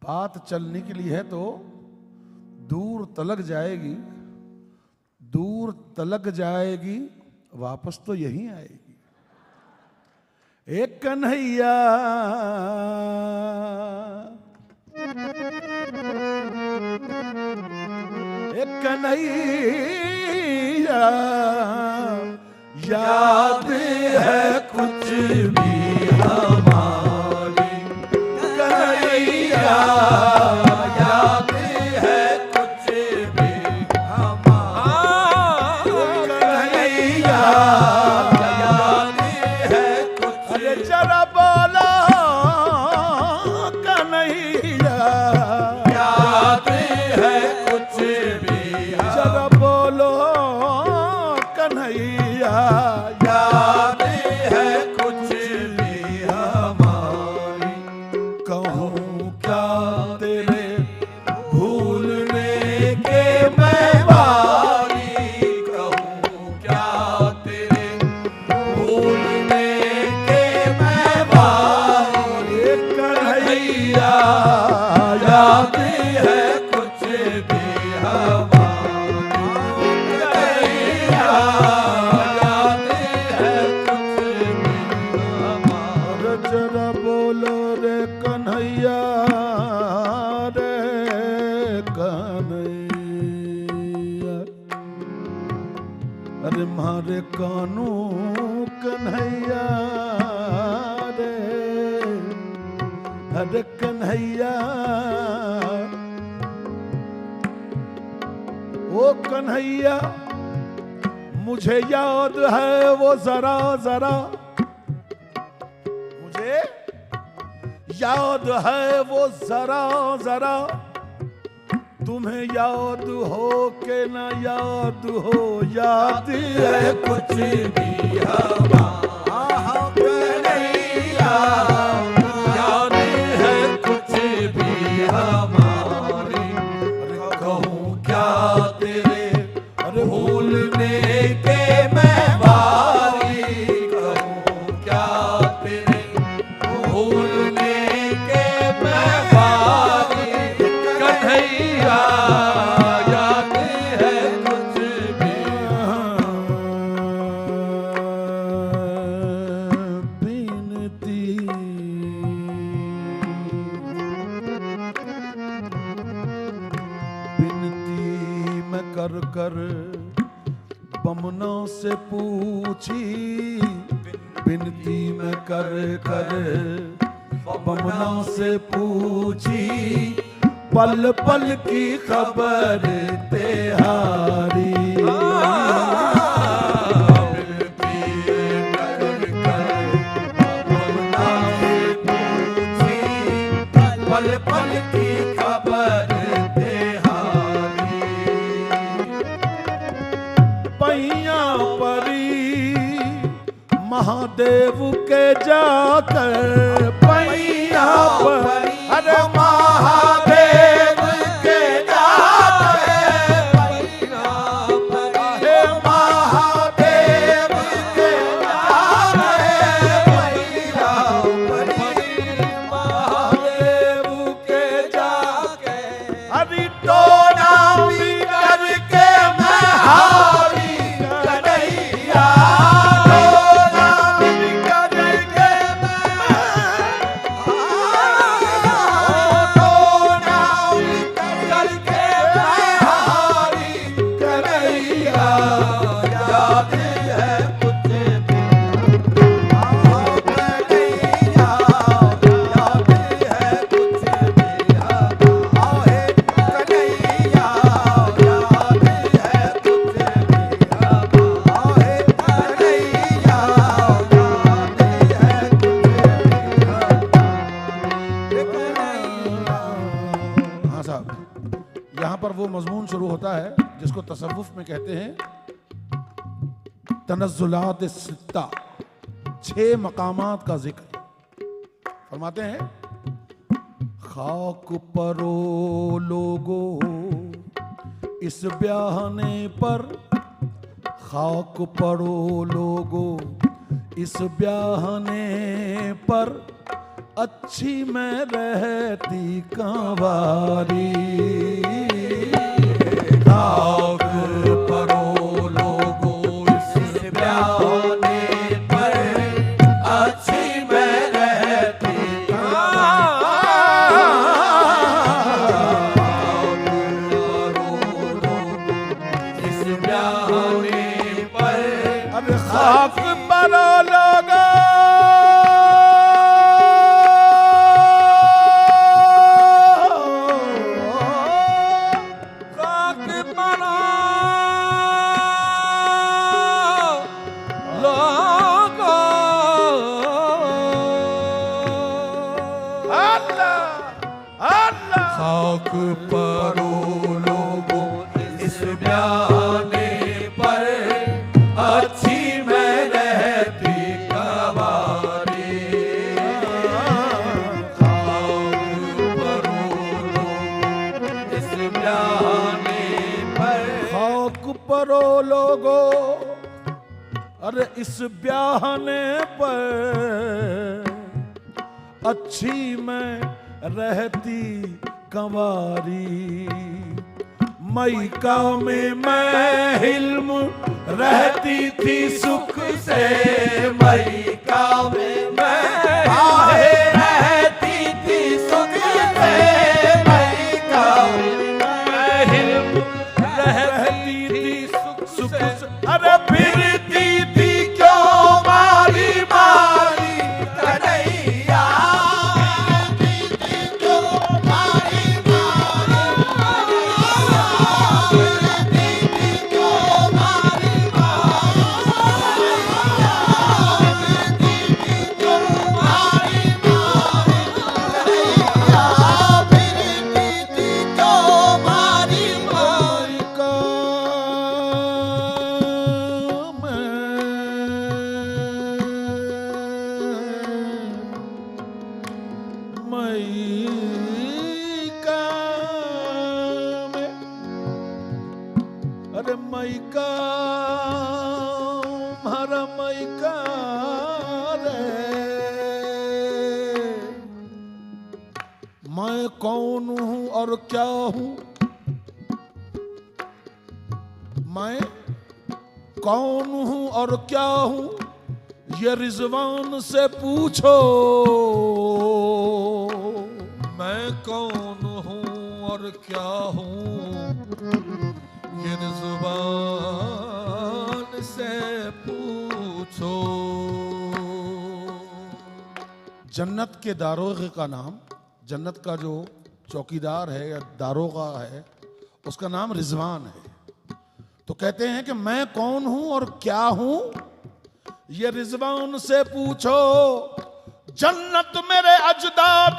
बात चल निकली है तो दूर तलक जाएगी, दूर तलक जाएगी, वापस तो यहीं आएगी। एक कन्हैया एक कन्हैया याद है कुछ भी हमारी, कन्हैया याद है कुछ भी हमारी, कन्हैया याद है कुछ। अरे जरा बोलो कन्हैया याद है कुछ भी, जरा बोलो कन्हैया याद है कुछ भी हमारी। कहूँ क्या तेरे भूलने के मैं बारी, कहूँ क्या तेरे भूलने के मैं बारी, कन्हैया याद है कुछ भी हमारी, कन्हैया याद है कुछ भी हमारी। जरा बोलो रे कन्हैया रे कन्हैया, अरे मारे कानू कन्हैया रे, अरे कन्हैया ओ कन्हैया, मुझे याद है वो जरा जरा, मुझे याद है वो जरा जरा, तुम्हें याद हो के न याद हो, याद है कुछ भी हमारा, कन्हैया याद है कुछ भी हमारी। कहूँ क्या तेरे भूलने के मैं बारी, कहूँ क्या तेरे भूलने के मैं बारी, कन्हैया याद है कुछ भी बिनती। बिनती मैं कर कर बमनों से पूछी, बिनती मैं कर कर बमनों से पूछी, पल पल की खबर तेहारी। बिनती कर कर बमनों से पूछी, पल पल की खबर तेहारी। पैया परी महादेव के जाकर, पैया परी अरे महादेव के जाकर, पैया परी महादेव के जाकर, पैया परी महादेव के जाकर, अरे टोना भी करके मैं हारी, कन्हैया टोना भी करके मैं टोना भी करके मैं हारी, कन्हैया याद है कुछ भी, कन्हैया याद है कुछ भी, आहे कन्हैया याद है कुछ भी, आहे कन्हैया याद है कुछ भी। हाँ साहब, यहाँ पर वो मजमून शुरू होता है जिसको तसव्वुफ में कहते हैं तनज़्ज़ुलात सित्ता, 6 मकामात का जिक्र फरमाते हैं। खाक परो लोगो इस ब्याहने पर, खाक परो लोगो इस ब्याहने पर, अच्छी मैं रहती कंवारी। खाक परो लोगों इस ब्याने पर, अच्छी मैं रहती इस ब्याने पर। अब खाक परो लोगो खाक परो लोगों इस ब्याने पर, अच्छी मैं रहती कंवारी। खाक परो लोगों इस ब्याने पर। खाक परो लोगो अरे इस ब्याहने पर, अच्छी मैं रहती कंवारी। मैका में मैं हिल्म रहती थी सुख से। मैका में मैं आहे रहती थी सुख से। मैका में मैं हिल्म रहती थी सुख से। अरे फिरती थी क्यों मारी मारी कन्हैया। अरे मैका हमारा मैका रे। मैं कौन हूं और क्या हूं, मैं कौन हूं और क्या हूं, ये रिजवान से पूछो। मैं कौन हूँ और क्या हूँ, ये ज़ुबान से पूछो। जन्नत के दारोगे का नाम, जन्नत का जो चौकीदार है या दारोगा है, उसका नाम रिजवान है। तो कहते हैं कि मैं कौन हूं और क्या हूं, ये रिजवान से पूछो। जन्नत मेरे अजदाद